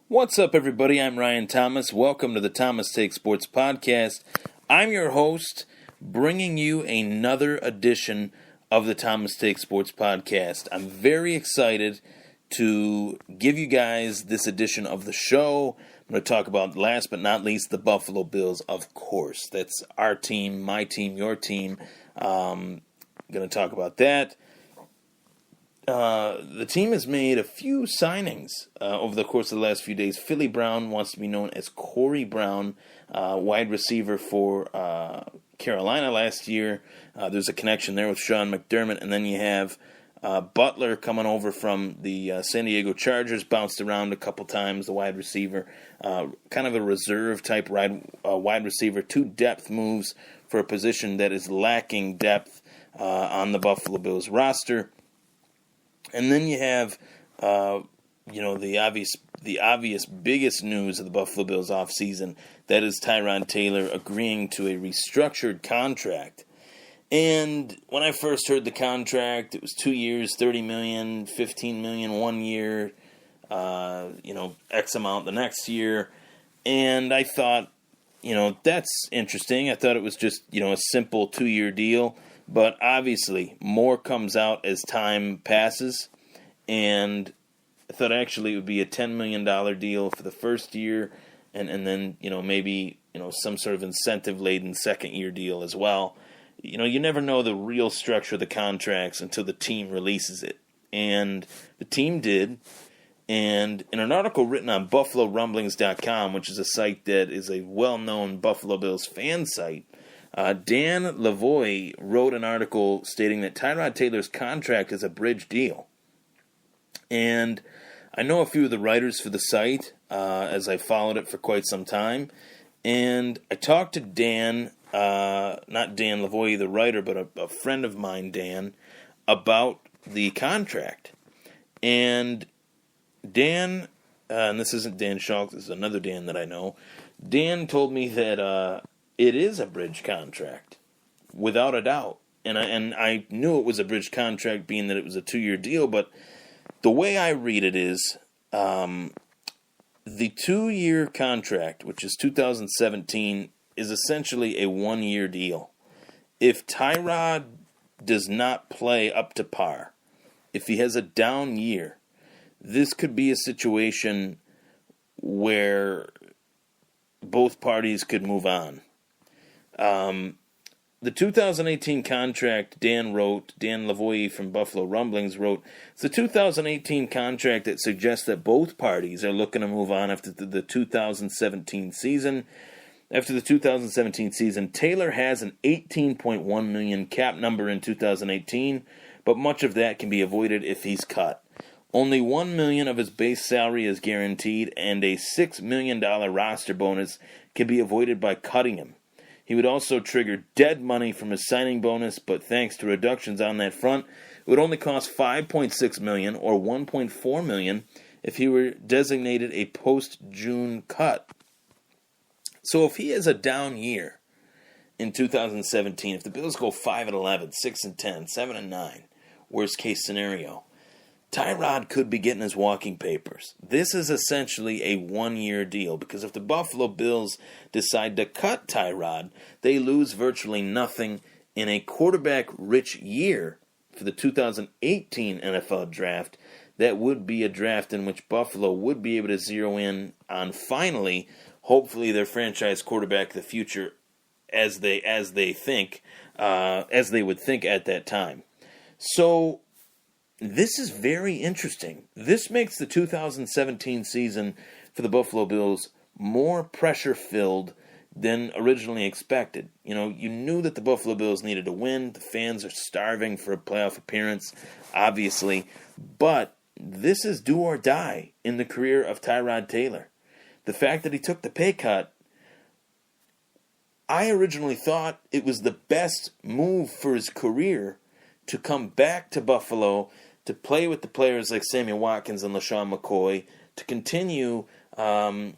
What's up, everybody? I'm Ryan Thomas. Welcome to the Thomas Take Sports Podcast. I'm your host, bringing you another edition of the Thomas Take Sports Podcast. I'm very excited to give you guys this edition of the show. I'm going to talk about, last but not least, the Buffalo Bills, of course. That's our team, my team, your team. I'm going to talk about that. The team has made a few signings over the course of the last few days. Philly Brown wants to be known as Corey Brown, wide receiver for Carolina last year. There's a connection there with Sean McDermott. And then you have Butler coming over from the San Diego Chargers, bounced around a couple times, the wide receiver. Kind of a reserve-type wide receiver. Two depth moves for a position that is lacking depth on the Buffalo Bills roster. And then you have, the obvious biggest news of the Buffalo Bills offseason. That is Tyrod Taylor agreeing to a restructured contract. And when I first heard the contract, it was 2 years, $30 million, $15 million 1 year, X amount the next year. And I thought, that's interesting. I thought it was just, a simple 2-year deal. But obviously, more comes out as time passes, and I thought actually it would be a $10 million deal for the first year, and then, maybe, some sort of incentive-laden second-year deal as well. You never know the real structure of the contracts until the team releases it. And the team did, and in an article written on BuffaloRumblings.com, which is a site that is a well-known Buffalo Bills fan site, Dan Lavoie wrote an article stating that Tyrod Taylor's contract is a bridge deal. And I know a few of the writers for the site, as I followed it for quite some time. And I talked to Dan, not Dan Lavoie, the writer, but a friend of mine, Dan, about the contract. And Dan, and this isn't Dan Schultz, this is another Dan that I know, Dan told me that it is a bridge contract, without a doubt. And I knew it was a bridge contract, being that it was a 2-year deal, but the way I read it is the 2-year contract, which is 2017, is essentially a 1-year deal. If Tyrod does not play up to par, if he has a down year, this could be a situation where both parties could move on. The 2018 contract, Dan Lavoie from Buffalo Rumblings wrote, it's the 2018 contract that suggests that both parties are looking to move on after the 2017 season. After the 2017 season, Taylor has an $18.1 million cap number in 2018, but much of that can be avoided if he's cut. Only $1 million of his base salary is guaranteed, and a $6 million roster bonus can be avoided by cutting him. He would also trigger dead money from his signing bonus, but thanks to reductions on that front, it would only cost $5.6 million or $1.4 million if he were designated a post-June cut. So if he has a down year in 2017, if the Bills go 5-11, 6-10, 7-9, worst case scenario, Tyrod could be getting his walking papers. This is essentially a 1-year deal, because if the Buffalo Bills decide to cut Tyrod, they lose virtually nothing in a quarterback-rich year for the 2018 NFL draft. That would be a draft in which Buffalo would be able to zero in on finally, hopefully, their franchise quarterback of the future, as they would think at that time. So this is very interesting. This makes the 2017 season for the Buffalo Bills more pressure-filled than originally expected. You knew that the Buffalo Bills needed to win. The fans are starving for a playoff appearance, obviously. But this is do or die in the career of Tyrod Taylor. The fact that he took the pay cut, I originally thought it was the best move for his career to come back to Buffalo, to play with the players like Sammy Watkins and LaShawn McCoy, to continue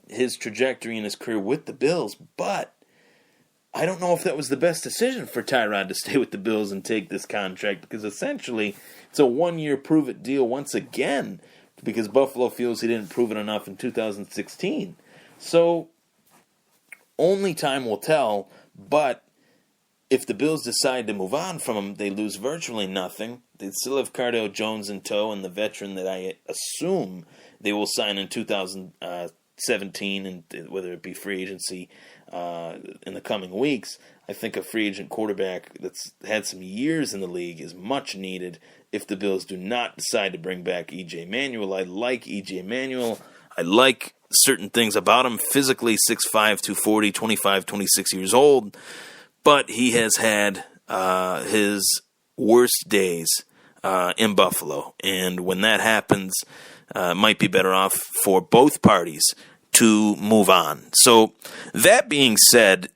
his trajectory in his career with the Bills. But I don't know if that was the best decision for Tyrod to stay with the Bills and take this contract, because essentially it's a 1-year prove-it deal once again because Buffalo feels he didn't prove it enough in 2016. So, only time will tell, but if the Bills decide to move on from him, they lose virtually nothing. They still have Cardale Jones in tow, and the veteran that I assume they will sign in 2017, and whether it be free agency in the coming weeks. I think a free agent quarterback that's had some years in the league is much needed if the Bills do not decide to bring back E.J. Manuel. I like E.J. Manuel. I like certain things about him. Physically, 6'5", 240, 25, 26 years old. But he has had his worst days in Buffalo. And when that happens, it might be better off for both parties to move on. So that being said,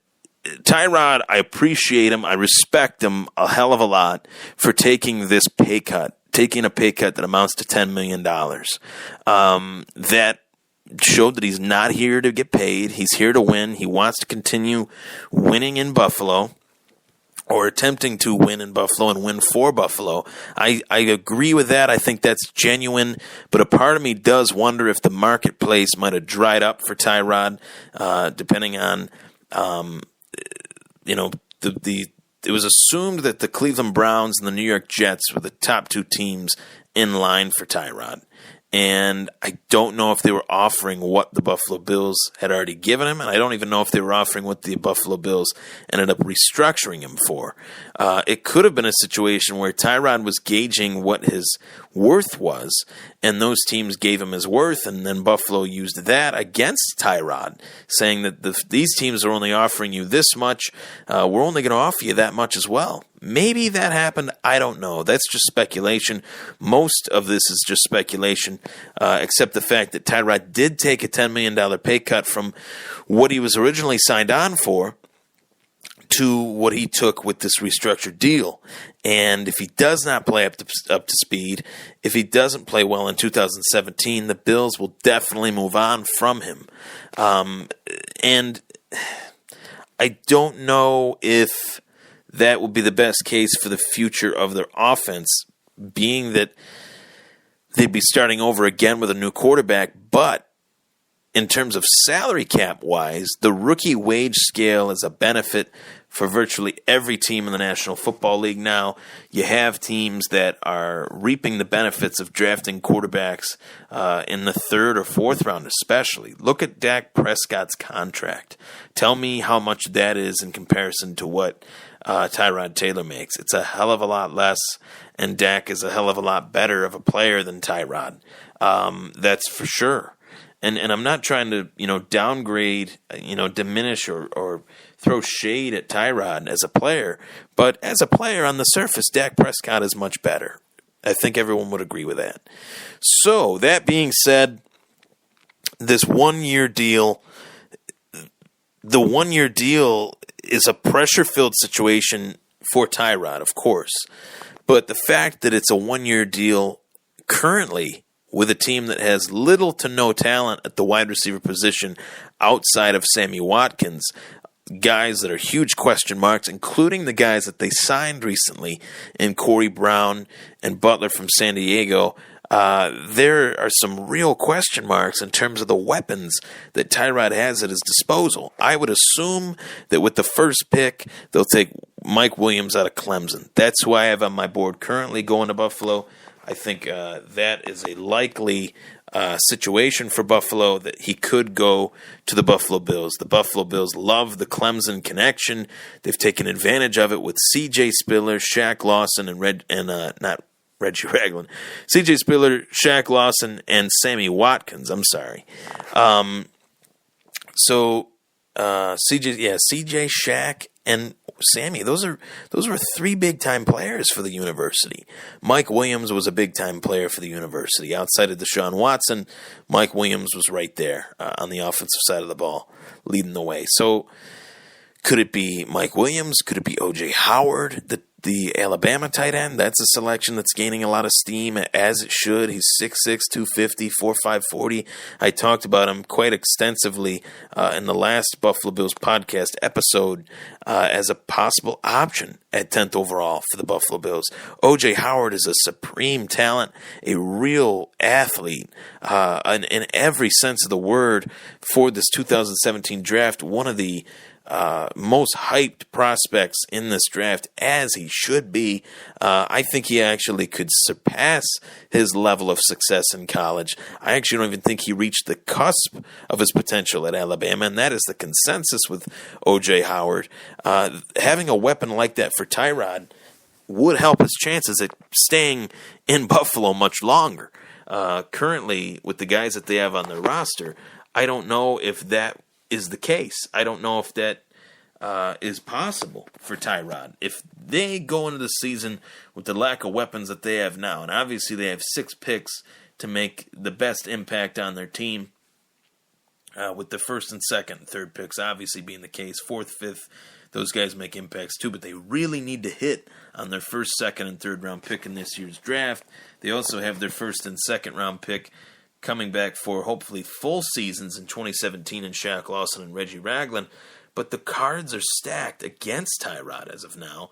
Tyrod, I appreciate him. I respect him a hell of a lot for taking this pay cut, taking a pay cut that amounts to $10 million. That showed that he's not here to get paid. He's here to win. He wants to continue winning in Buffalo, or attempting to win in Buffalo and win for Buffalo. I agree with that. I think that's genuine. But a part of me does wonder if the marketplace might have dried up for Tyrod, depending on, it was assumed that the Cleveland Browns and the New York Jets were the top two teams in line for Tyrod. And I don't know if they were offering what the Buffalo Bills had already given him, and I don't even know if they were offering what the Buffalo Bills ended up restructuring him for. It could have been a situation where Tyrod was gauging what his worth was, and those teams gave him his worth, and then Buffalo used that against Tyrod, saying that these teams are only offering you this much, we're only going to offer you that much as well. Maybe that happened. I don't know. That's just speculation. Most of this is just speculation, except the fact that Tyrod did take a $10 million pay cut from what he was originally signed on for to what he took with this restructured deal. And if he does not play up to speed, if he doesn't play well in 2017, the Bills will definitely move on from him. And I don't know if that would be the best case for the future of their offense, being that they'd be starting over again with a new quarterback. But in terms of salary cap wise, the rookie wage scale is a benefit for virtually every team in the National Football League now. You have teams that are reaping the benefits of drafting quarterbacks in the third or fourth round especially. Look at Dak Prescott's contract. Tell me how much that is in comparison to what Tyrod Taylor makes. It's a hell of a lot less, and Dak is a hell of a lot better of a player than Tyrod. That's for sure. And I'm not trying to, downgrade, diminish or throw shade at Tyrod as a player, but as a player on the surface, Dak Prescott is much better. I think everyone would agree with that. So, that being said, this one-year deal, the one-year deal is a pressure-filled situation for Tyrod, of course. But the fact that it's a one-year deal currently with a team that has little to no talent at the wide receiver position outside of Sammy Watkins, guys that are huge question marks, including the guys that they signed recently in Corey Brown and Butler from San Diego, there are some real question marks in terms of the weapons that Tyrod has at his disposal. I would assume that with the first pick, they'll take Mike Williams out of Clemson. That's who I have on my board currently going to Buffalo. I think that is a likely situation for Buffalo, that he could go to the Buffalo Bills. The Buffalo Bills love the Clemson connection. They've taken advantage of it with C.J. Spiller, Shaq Lawson, and Reggie Ragland. C.J. Spiller, Shaq Lawson, and Sammy Watkins. I'm sorry. C.J., Shaq, and Sammy. Those were three big-time players for the university. Mike Williams was a big-time player for the university. Outside of Deshaun Watson, Mike Williams was right there on the offensive side of the ball, leading the way. So could it be Mike Williams? Could it be O.J. Howard? The Alabama tight end, that's a selection that's gaining a lot of steam, as it should. He's 6'6", 250, 4'5", 40. I talked about him quite extensively in the last Buffalo Bills podcast episode as a possible option at 10th overall for the Buffalo Bills. O.J. Howard is a supreme talent, a real athlete in every sense of the word for this 2017 draft. One of the most hyped prospects in this draft, as he should be. I think he actually could surpass his level of success in college. I actually don't even think he reached the cusp of his potential at Alabama, and that is the consensus with O.J. Howard. Having a weapon like that for Tyrod would help his chances at staying in Buffalo much longer. Currently, with the guys that they have on their roster, I don't know if that is the case. I don't know if that is possible for Tyrod. If they go into the season with the lack of weapons that they have now, and obviously they have 6 picks to make the best impact on their team, with the first and second and third picks obviously being the case, 4th, 5th, those guys make impacts too, but they really need to hit on their first, second, and third round pick in this year's draft. They also have their first and second round pick coming back for hopefully full seasons in 2017 in Shaq Lawson and Reggie Ragland. But the cards are stacked against Tyrod as of now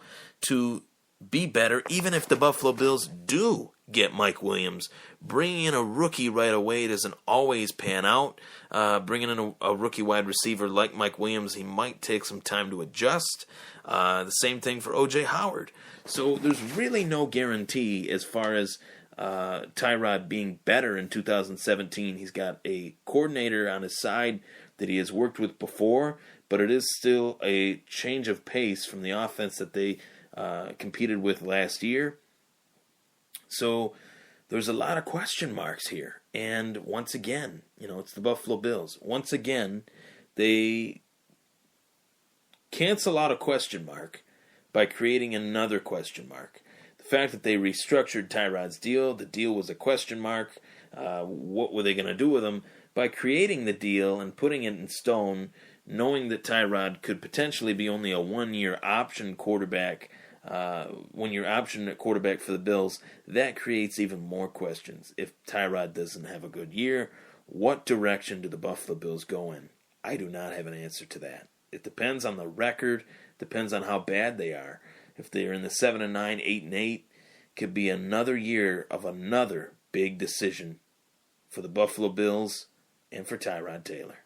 to be better, even if the Buffalo Bills do get Mike Williams. Bringing in a rookie right away doesn't always pan out. Bringing in a rookie wide receiver like Mike Williams, he might take some time to adjust. The same thing for O.J. Howard. So there's really no guarantee as far as Tyrod being better in 2017. He's got a coordinator on his side that he has worked with before, but it is still a change of pace from the offense that they competed with last year. So there's a lot of question marks here. And once again, it's the Buffalo Bills. Once again, they cancel out a question mark by creating another question mark. The fact that they restructured Tyrod's deal, the deal was a question mark. What were they going to do with him? By creating the deal and putting it in stone, knowing that Tyrod could potentially be only a one-year option quarterback, one-year option at quarterback for the Bills, that creates even more questions. If Tyrod doesn't have a good year, what direction do the Buffalo Bills go in? I do not have an answer to that. It depends on the record, depends on how bad they are. If they're in the 7-9, 8-8, could be another year of another big decision for the Buffalo Bills and for Tyrod Taylor.